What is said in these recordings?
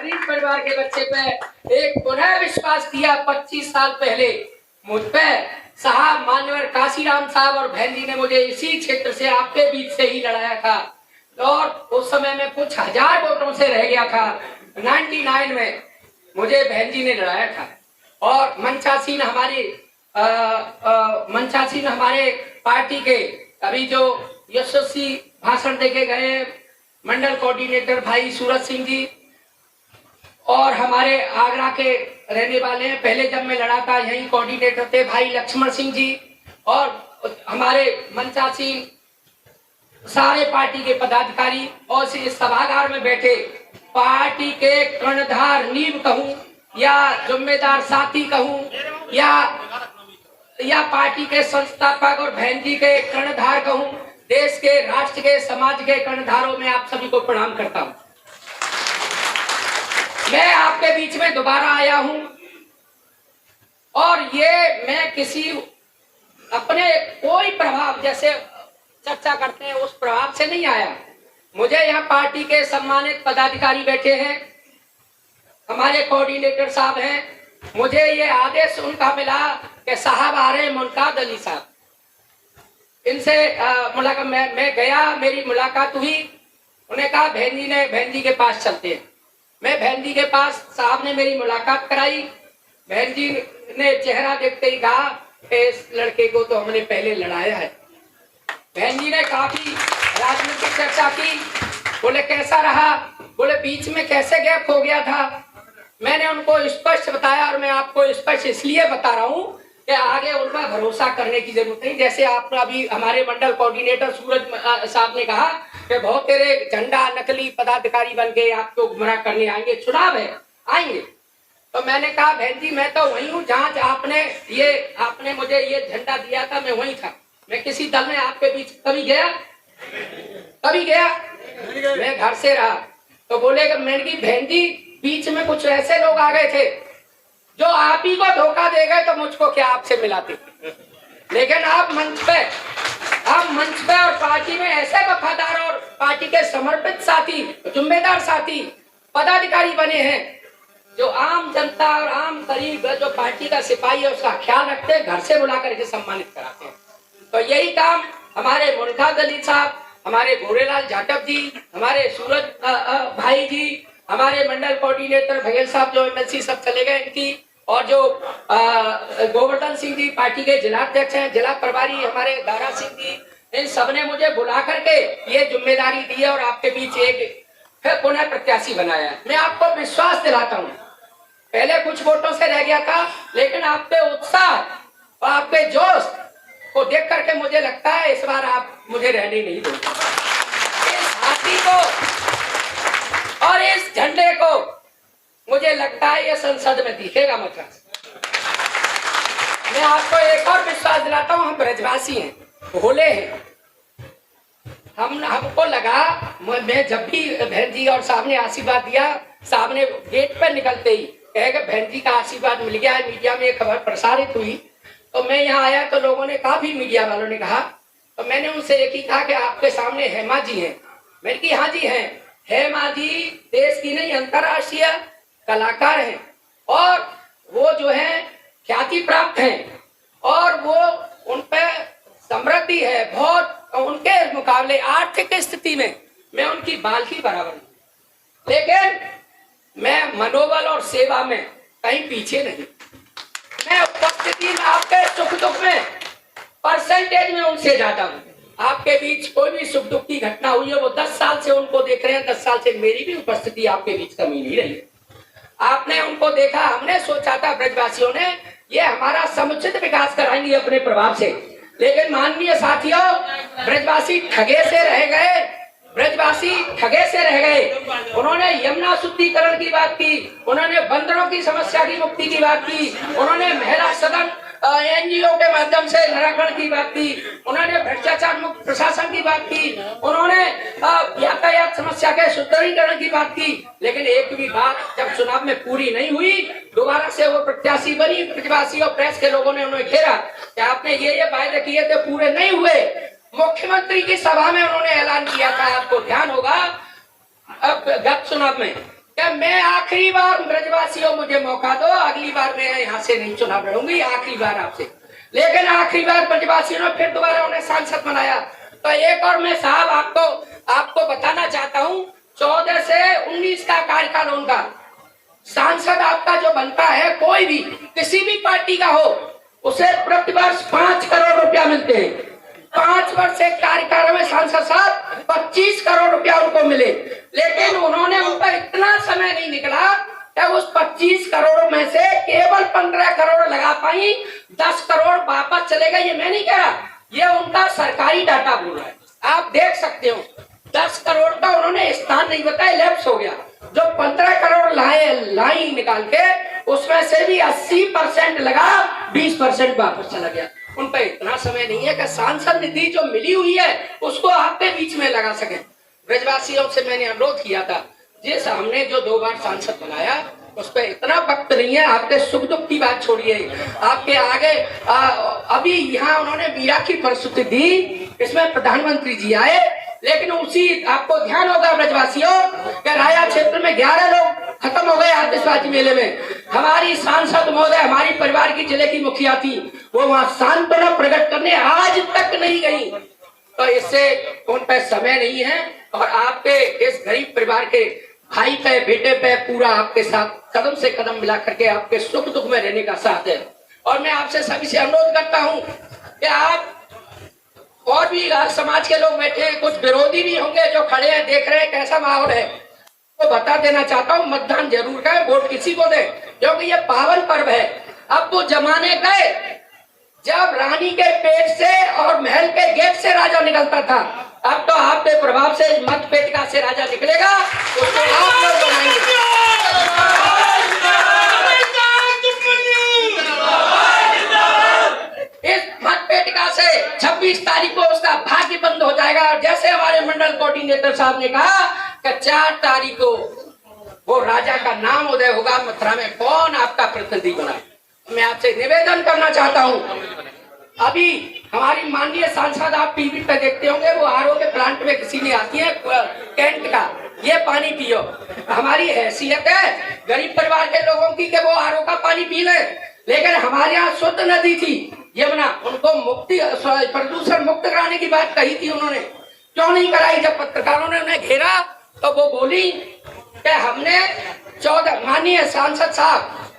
गरीब परिवार के बच्चे पे एक पुनः विश्वास किया 25 साल पहले मुझ पे साहब मान्यवर काशीराम साहब और बहन जी ने मुझे इसी क्षेत्र से आपके बीच से ही लड़ाया था और उस समय में कुछ हजार वोटों से रह गया था। 99 में मुझे बहन जी ने लड़ाया था और मंचासीन हमारे पार्टी के अभी जो यशस्वी भाषण देके गए मंडल कोऑर्डिनेटर भाई सूरज सिंह जी और हमारे आगरा के रहने वाले हैं, पहले जब मैं लड़ा था यही कोऑर्डिनेटर थे भाई लक्ष्मण सिंह जी और हमारे मंचासीन सारे पार्टी के पदाधिकारी और इस सभागार में बैठे पार्टी के कर्णधार नींव कहूं या जिम्मेदार साथी कहूं या पार्टी के संस्थापक और बहन जी के कर्णधार कहूं, देश के राष्ट्र के समाज के कर्णधारों में आप सभी को प्रणाम करता हूं। मैं आपके बीच में दोबारा आया हूं और ये मैं किसी अपने कोई प्रभाव जैसे चर्चा करते हैं उस प्रभाव से नहीं आया। मुझे यहाँ पार्टी के सम्मानित पदाधिकारी बैठे हैं, हमारे कोऑर्डिनेटर साहब हैं, मुझे ये आदेश उनका मिला कि साहब आ रहे हैं मुनकाद अली साहब, इनसे मुलाकात मैं गया, मेरी मुलाकात हुई। उन्हें कहा बहन जी के पास चलते हैं। मैं बहन जी के पास, साहब ने मेरी मुलाकात कराई। बहन जी ने चेहरा देखते ही कहा इस लड़के को तो हमने पहले लड़ाया है। बहन जी ने काफी राजनीतिक चर्चा की, बोले कैसा रहा, बोले बीच में कैसे गैप हो गया था। मैंने उनको स्पष्ट बताया और मैं आपको स्पष्ट इसलिए बता रहा हूं कि आगे उनका भरोसा करने की जरूरत नहीं। जैसे आपने अभी हमारे मंडल कोऑर्डिनेटर सूरज साहब ने कहा कि बहुत तेरे झंडा नकली पदाधिकारी बन के आपको गुमराह करने आएंगे, चुनाव है आएंगे। तो मैंने कहा बहन जी मैं तो वही हूँ जहाँ आपने मुझे ये झंडा दिया था, मैं वही था। मैं किसी दल में आपके बीच कभी गया? मैं घर से रहा। तो बोले मैंने की बहन जी बीच में कुछ ऐसे लोग आ गए थे जो आप ही को धोखा दे गए, तो मुझको क्या आपसे मिलाते। लेकिन आप मंच पे और पार्टी में ऐसे वफादार और पार्टी के समर्पित साथी, जिम्मेदार साथी, पदाधिकारी बने हैं जो आम जनता और आम गरीब जो पार्टी का सिपाही है उसका ख्याल रखते हैं, घर से बुला करके सम्मानित कराते हैं। तो यही काम हमारे मुनकाद अली साहब, हमारे गोरेलाल जाटव जी, हमारे सूरज भाई जी, हमारे मंडल कोऑर्डिनेटर भगेल साहब जो एमएलसी सब चले गए इनकी, और जो गोवर्धन सिंह जी पार्टी के जिलाध्यक्ष हैं, जिला प्रभारी हमारे दारा सिंह जी, इन सब ने मुझे बुला करके ये जिम्मेदारी दी है और आपके बीच एक फिर पुनः प्रत्याशी बनाया। मैं आपको विश्वास दिलाता हूँ, पहले कुछ वोटों से रह गया था, लेकिन आपके उत्साह और आपके जोश को देख करके मुझे लगता है इस बार आप मुझे रहने नहीं दोगे। इस हाथी को और इस झंडे को मुझे लगता है ये संसद में दिखेगा मद्रास। मैं आपको एक और विश्वास दिलाता हूँ, हम ब्रजवासी हैं, भोले हैं। हमको लगा, मैं जब भी बहन जी और साहब ने आशीर्वाद दिया, साहब ने गेट पर निकलते ही कहेगा बहन जी का आशीर्वाद मिल गया है। मीडिया में खबर प्रसारित हुई तो मैं यहाँ आया तो लोगों ने, काफी मीडिया वालों ने कहा, तो मैंने उनसे एक ही कहा कि आपके सामने हेमा जी हैं। मैंने की हाँ जी हैं। हेमा जी देश की नहीं अंतर्राष्ट्रीय कलाकार हैं और वो जो है ख्याति प्राप्त हैं और वो उन पे समृद्धि है बहुत। उनके मुकाबले आर्थिक स्थिति में मैं उनकी बाल ही बराबर हूँ, लेकिन मैं मनोबल और सेवा में कहीं पीछे नहीं। मैं उपस्थिति में आपके सुख दुख में परसेंटेज में उनसे ज्यादा हूँ। आपके बीच कोई भी सुख दुख की घटना हुई है, वो 10 साल से उनको देख रहे हैं, 10 साल से मेरी भी उपस्थिति आपके बीच कमी नहीं रही है। आपने उनको देखा, हमने सोचा था ब्रजवासियों ने ये हमारा समुचित विकास कराएंगे अपने प्रभाव से, लेकिन माननीय साथियों ब्रजवासी ठगे से रह गए। उन्होंने यमुना शुद्धिकरण की बात की, उन्होंने बंदरों की समस्या की मुक्ति की बात की, उन्होंने महिला सदन एनजीओ के माध्यम से निराकरण की बात की, उन्होंने भ्रष्टाचार मुक्त प्रशासन की बात की, उन्होंने यातायात समस्या के सुदृढ़ीकरण की बात की। लेकिन एक भी बात जब चुनाव में पूरी नहीं हुई, दोबारा से वो प्रत्याशी बनी, ब्रजवासी और प्रेस के लोगों ने उन्हें घेरा कि आपने ये वायदे किए थे पूरे नहीं हुए। मुख्यमंत्री की सभा में उन्होंने ऐलान किया था, आपको ध्यान होगा, अब गत चुनाव में कि मैं आखिरी बार ब्रजवासियों मुझे मौका दो, अगली बार मैं यहाँ से नहीं चुनाव लड़ूंगी, आखिरी बार आपसे। लेकिन आखिरी बार ब्रजवासियों ने फिर दोबारा उन्हें सांसद बनाया। तो एक और मैं साहब आपको बताना चाहता हूँ, 14 से 19 का कार्यकाल उनका, सांसद आपका जो बनता है कोई भी किसी भी पार्टी का हो, उसे प्रतिवर्ष 5 करोड़ रुपया मिलते हैं। 5 वर्ष के कार्यकाल में सांसद साहब 25 करोड़ रुपया उनको मिले। लेकिन उन्होंने उन पर इतना समय नहीं निकला कि उस 25 करोड़ में से केवल 15 करोड़ लगा पाई, 10 करोड़ वापस चले गए। ये मैं नहीं कह रहा, ये उनका सरकारी डाटा बोल रहा है, आप देख सकते हो। 10 करोड़ का उन्होंने स्थान नहीं बताया, लैप्स हो गया। जो 15 करोड़ लाई निकाल के, उसमें से भी 80% लगा, 20% वापस चला गया। उन पर इतना समय नहीं है कि सांसद निधि जो मिली हुई है उसको आपके बीच में लगा सके। ब्रजवासियों से मैंने अनुरोध किया था, जिस हमने जो 2 बार सांसद बनाया उस पर इतना वक्त नहीं है, आपके सुख दुख की बात छोड़िए, आपके आगे अभी यहाँ उन्होंने मीरा की प्रस्तुति दी, इसमें प्रधानमंत्री जी आए। लेकिन उसी आपको ध्यान होगा ब्रजवासियों कि राया क्षेत्र में 11 लोग खत्म हो गए आतिशबाजी मेले में। हमारी सांसद महोदय, हमारी परिवार की जिले की मुखिया थी, वो वहां सांत्वना प्रकट करने आज तक नहीं गई। तो इससे उन पर समय नहीं है, और आपके इस गरीब परिवार के भाई पे, बेटे पे पूरा आपके साथ कदम से कदम मिला करके आपके सुख दुख में रहने का साथ है। और मैं आपसे सभी से अनुरोध करता हूं कि आप, और भी समाज के लोग बैठे हैं, कुछ विरोधी भी होंगे जो खड़े हैं, देख रहे हैं कैसा माहौल है, तो बता देना चाहता हूँ, मतदान जरूर करें, वोट किसी को दें, क्योंकि ये पावन पर्व है। अब वो जमाने गए जब रानी के पेट से और महल के गेट से राजा निकलता था। अब तो आपके प्रभाव से मत पेटिका से राजा निकलेगा, उसको आप लोग बनाएंगे। इस मत पेटिका से 26 तारीख को उसका भाग्य बंद हो जाएगा। जैसे हमारे मंडल कोऑर्डिनेटर साहब ने कहा कि 4 तारीख को वो राजा का नाम उदय होगा मथुरा में, कौन आपका प्रतिनिधि बना। मैं आपसे निवेदन करना चाहता हूँ, अभी हमारी माननीय सांसद आप टीवी पे देखते होंगे, वो आरओ के प्लांट में किसी ने आती है कैंट का, ये पानी पियो। हमारी हैसियत है गरीब परिवार के लोगों की कि वो आरओ का पानी पी ले, लेकिन हमारे यहाँ शुद्ध नदी थी यमुना, उनको मुक्ति प्रदूषण मुक्त कराने की बात कही थी उन्होंने, क्यों नहीं कराई। जब पत्रकारों ने उन्हें घेरा तो वो बोली कि हमने 14, माननीय सांसद साहब,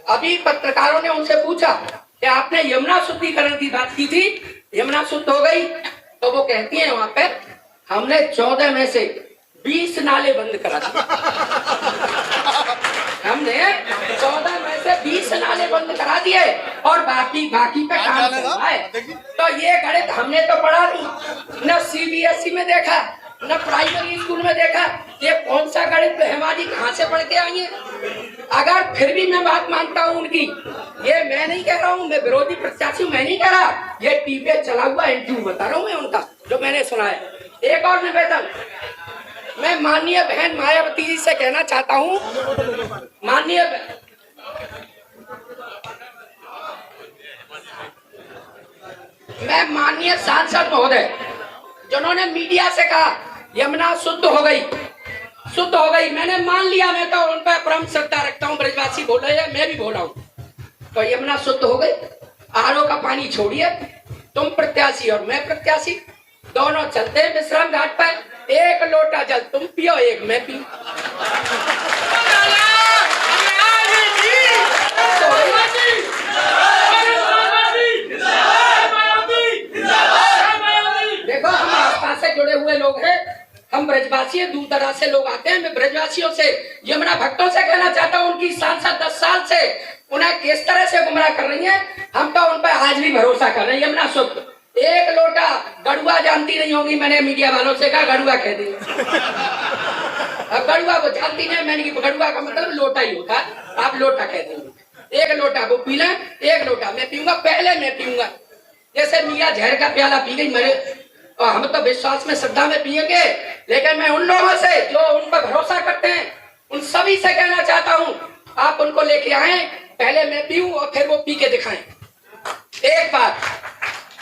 अभी पत्रकारों ने उनसे पूछा कि आपने यमुना शुद्धिकरण की बात की थी, यमुना शुद्ध हो गई? तो वो कहती है वहां पे, हमने 14 में से 20 नाले बंद करा दिए। हमने 14 में से 20 नाले बंद करा दिए और बाकी पे काम चल रहा है। तो ये गणित हमने तो पढ़ा नहीं, न सीबीएसई में देखा, न प्राइमरी स्कूल में देखा, ये कौन सा गणित हमारी कहाँ से पढ़ के आई है। अगर फिर भी मैं बात मानता हूँ उनकी, ये मैं नहीं कह रहा हूँ, मैं विरोधी प्रत्याशी मैं नहीं कह रहा, ये टीवी चला हुआ इंटरव्यू बता रहा हूँ मैं उनका, जो मैंने सुना है। एक और निवेदन मैं माननीय बहन मायावती जी से कहना चाहता हूँ, माननीय सांसद महोदय जिन्होंने मीडिया से कहा यमुना शुद्ध हो गई, मैंने मान लिया, मैं तो उन पर परम श्रद्धा रखता हूँ, ब्रजवासी बोल रहे हैं, मैं भी बोला हूँ। तो यमुना शुद्ध हो गई, आरओ का पानी छोड़िए, तुम प्रत्याशी और मैं प्रत्याशी, दोनों चलते हैं विश्राम घाट पर, 1 लोटा जल तुम पियो, 1 मैं पीऊं। देखो हम आस्था से जुड़े हुए लोग हैं, हम ब्रजवासी, दूर दराज से लोग आते हैं। मैं ब्रजवासियों से, यमुना भक्तों से कहना चाहता हूँ, उनकी सांसद 10 साल से उन्हें किस तरह से गुमराह कर रही है, हम तो उन पर आज भी भरोसा कर रहे हैं। यमुना शुद्ध, 1 लोटा, गड़ुआ जानती नहीं होगी, मैंने मीडिया वालों से कहा गड़ुआ कह दी। अब गड़ुआ को जानती नहीं, मैंने गड़ुआ का मतलब लोटा ही होता, आप लोटा कहते हो। 1 लोटा वो पी लें, 1 लोटा मैं पीऊंगा, पहले मैं पीऊंगा। जैसे मियाँ जहर का प्याला पी गई मेरे, और हम तो विश्वास में श्रद्धा में पिएंगे, लेकिन मैं उन लोगों से जो उन पर भरोसा करते हैं, उन सभी से कहना चाहता हूँ, आप उनको लेके आए, पहले मैं पीऊं और फिर वो पी के दिखाएं। एक बात,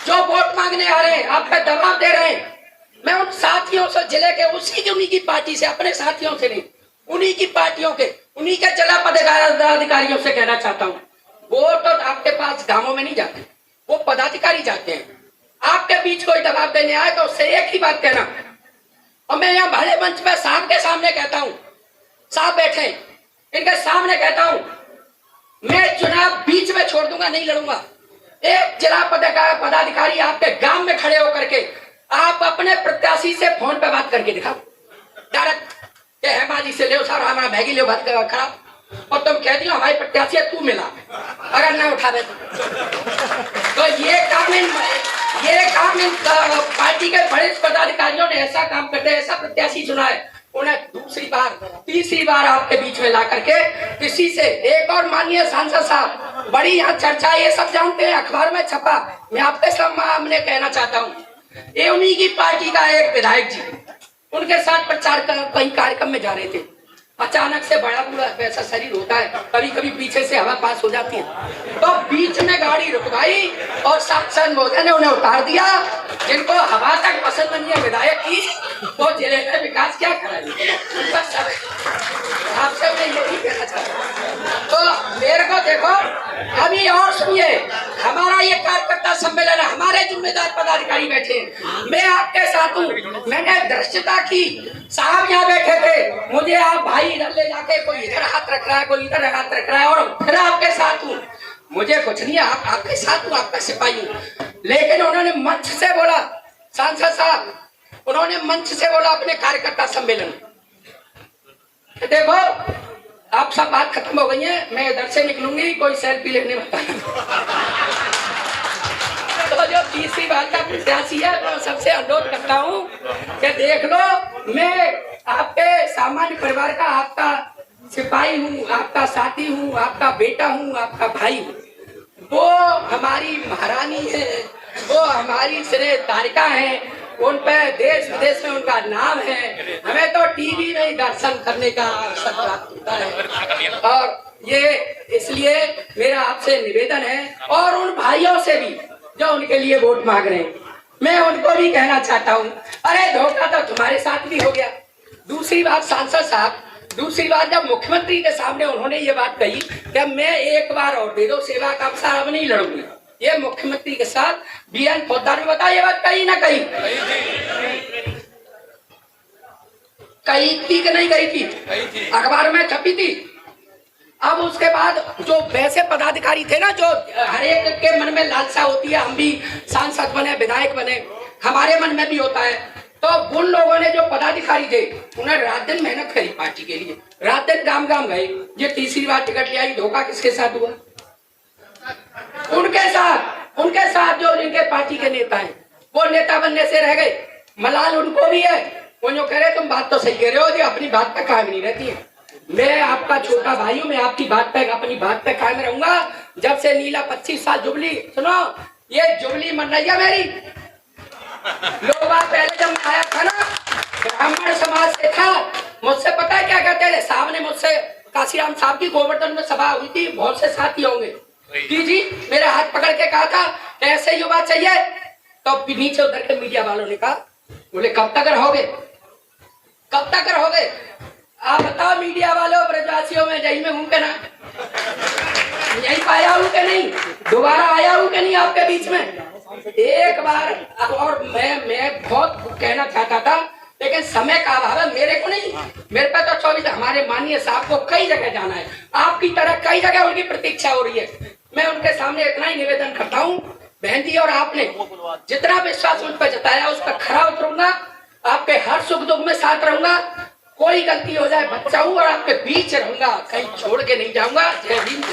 जो वोट मांगने आ रहे हैं, आप पे दबाव दे रहे हैं, मैं उन साथियों से, जिले के उन्हीं की पार्टी से, अपने साथियों से नहीं, उन्हीं की पार्टियों के, उन्हीं के जिला पदाधिकारियों से कहना चाहता हूँ, वो तो आपके पास गांवों में नहीं जाते, वो पदाधिकारी जाते हैं। आपके बीच कोई दबाव देने आए तो उससे एक ही बात कहना, और मैं यहाँ भले मंच पे साहब के सामने कहता हूँ, साहब बैठे इनके सामने कहता हूँ, मैं चुनाव बीच में छोड़ दूंगा, नहीं लड़ूंगा। एक जिला पदाधिकारी आपके गांव में खड़े होकर के आप अपने प्रत्याशी से फोन पे बात करके दिखाओ डायरेक्ट, हेमा जी से ले सर हमारा मैगी ले बात खराब, और तुम कहती हो हमारी प्रत्याशी तू मिला, अगर ना उठावे तो ये काम इन पार्टी के बड़े पदाधिकारियों ने ऐसा काम करते, ऐसा प्रत्याशी चुना है, उन्हें दूसरी बार तीसरी बार आपके बीच में ला करके किसी से एक और माननीय सांसद साहब, बड़ी यहाँ चर्चा ये सब जानते हैं, अखबार में छपा, मैं आपके सामने कहना चाहता हूँ, ये उन्हीं की पार्टी का एक विधायक जी उनके साथ प्रचार कहीं कार्यक्रम में जा रहे थे, अचानक से बड़ा बूढ़ा वैसा शरीर होता है, कभी कभी पीछे से हवा पास हो जाती है, तो बीच में गाड़ी रुकवाई और सांसद महोदय ने उन्हें उतार दिया। जिनको हवा तक पसंद नहीं है विधायक की, वो जिले में विकास क्या कराएंगे? आपसे मैं यही कहना चाहता हूँ। तो मेरे को देखो, अभी और सुनिए, हमारा ये कार्यकर्ता सम्मेलन है, हमारे जिम्मेदार पदाधिकारी बैठे हैं, मैं आपके साथ हूँ। मैंने दृश्यता की, साहब यहाँ बैठे थे, मुझे आप भाई इधर ले जाके कोई इधर हाथ रख रहा है, कोई इधर हाथ रख रहा है, और फिर आपके साथ हूँ, मुझे कुछ नहीं है, आपके साथ हूँ, आपका सिपाही हूँ। लेकिन उन्होंने मंच से बोला, सांसद साहब उन्होंने मंच से बोला अपने कार्यकर्ता सम्मेलन, देखो आप सब बात खत्म हो गई है, मैं इधर से निकलूंगी, कोई सेल्फी लेने मत तो जो तीसरी बात का प्रत्याशी है, मैं सबसे अनुरोध करता हूँ कि देख लो, मैं आपके सामान्य परिवार का आपका सिपाही हूँ, आपका साथी हूँ, आपका बेटा हूँ, आपका भाई हूँ। वो हमारी महारानी है, वो हमारी श्रेय तारिका है, उन पे देश विदेश में उनका नाम है, हमें तो टीवी में ही दर्शन करने का अवसर प्राप्त होता है। और ये इसलिए मेरा आपसे निवेदन है, और उन भाइयों से भी जो उनके लिए वोट मांग रहे हैं, मैं उनको भी कहना चाहता हूँ, अरे धोखा तो तुम्हारे साथ भी हो गया। दूसरी बात सांसद साहब, दूसरी बात जब मुख्यमंत्री के सामने उन्होंने ये बात कही कि मैं एक बार और दे दो सेवा का अवसर, अब नहीं लड़ूंगी, ये मुख्यमंत्री के साथ बीएन पोद्दार ने बताया, ये बात कही ना कही, कही थी कि नहीं कही थी, अखबार में छपी थी। अब उसके बाद जो वैसे पदाधिकारी थे ना, जो हर एक के मन में लालसा होती है, हम भी सांसद बने, विधायक बने, हमारे मन में भी होता है, तो उन लोगों ने जो पदाधिकारी थे, उन्हें रात दिन मेहनत करी पार्टी के लिए, रात दिन गांव गांव गए, ये तीसरी बार टिकट ले आई, धोखा किसके साथ हुआ? उनके साथ जो इनके पार्टी के नेता हैं, वो नेता बनने से रह गए। मलाल उनको भी है, वो जो कह रहे तुम बात तो सही कह रहे हो, जो अपनी बात पे कायम नहीं रहती है। मैं आपका छोटा भाई हूँ, मैं आपकी बात पे अपनी बात पे कायम रहूंगा। जब से नीला 25 साल जुबली, सुनो ये जुबली मन रही है मेरी, लोग पहले जब आया था ना, ब्राह्मण समाज से था, मुझसे पता है क्या कहते थे, साहब ने मुझसे, काशीराम साहब की गोवर्धन में सभा हुई थी, बहुत से साथी होंगे, जी मेरे हाथ पकड़ के कहा था ऐसे युवा चाहिए, तो नीचे उधर के मीडिया वालों ने कहा, बोले कब तक रहोगे, कब तक रहोगे, आप बताओ मीडिया वालों, ब्रजवासियों में जही में हूं के ना, यही पाया हूं कि नहीं, दोबारा आया हूं कि नहीं आपके बीच में एक बार। और मैं बहुत कहना चाहता था, लेकिन समय का अभाव है, मेरे को नहीं, मेरे पे तो 24, हमारे माननीय साहब को कई जगह जाना है, आपकी तरह कई जगह उनकी प्रतीक्षा हो रही है। मैं उनके सामने इतना ही निवेदन करता हूँ, बहन जी और आपने जितना विश्वास मुझ पर जताया, उस पर खरा उतरूंगा, आपके हर सुख दुख में साथ रहूंगा, कोई गलती हो जाए बचाऊंगा और आपके बीच रहूंगा, कहीं छोड़ के नहीं जाऊंगा। जय हिंद।